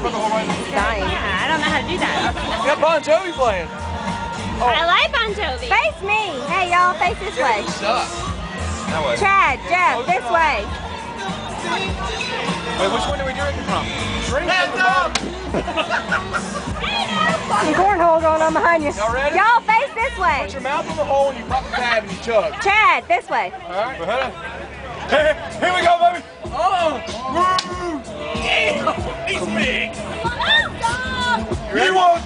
Dying. Yeah, I don't know how to do that. You got Bon Jovi playing. I like Bon Jovi. Face me. Hey, y'all, face this way. That way. Chad, Jeff, this way. Wait, which one are we drinking from? Hands up! Some cornhole going on behind you. Y'all ready? Y'all face this way. Put your mouth on the hole and you pop the tab and you chug. Chad, this way. Alright, here we go, baby! Oh! Woo! Yeah! He's big! You want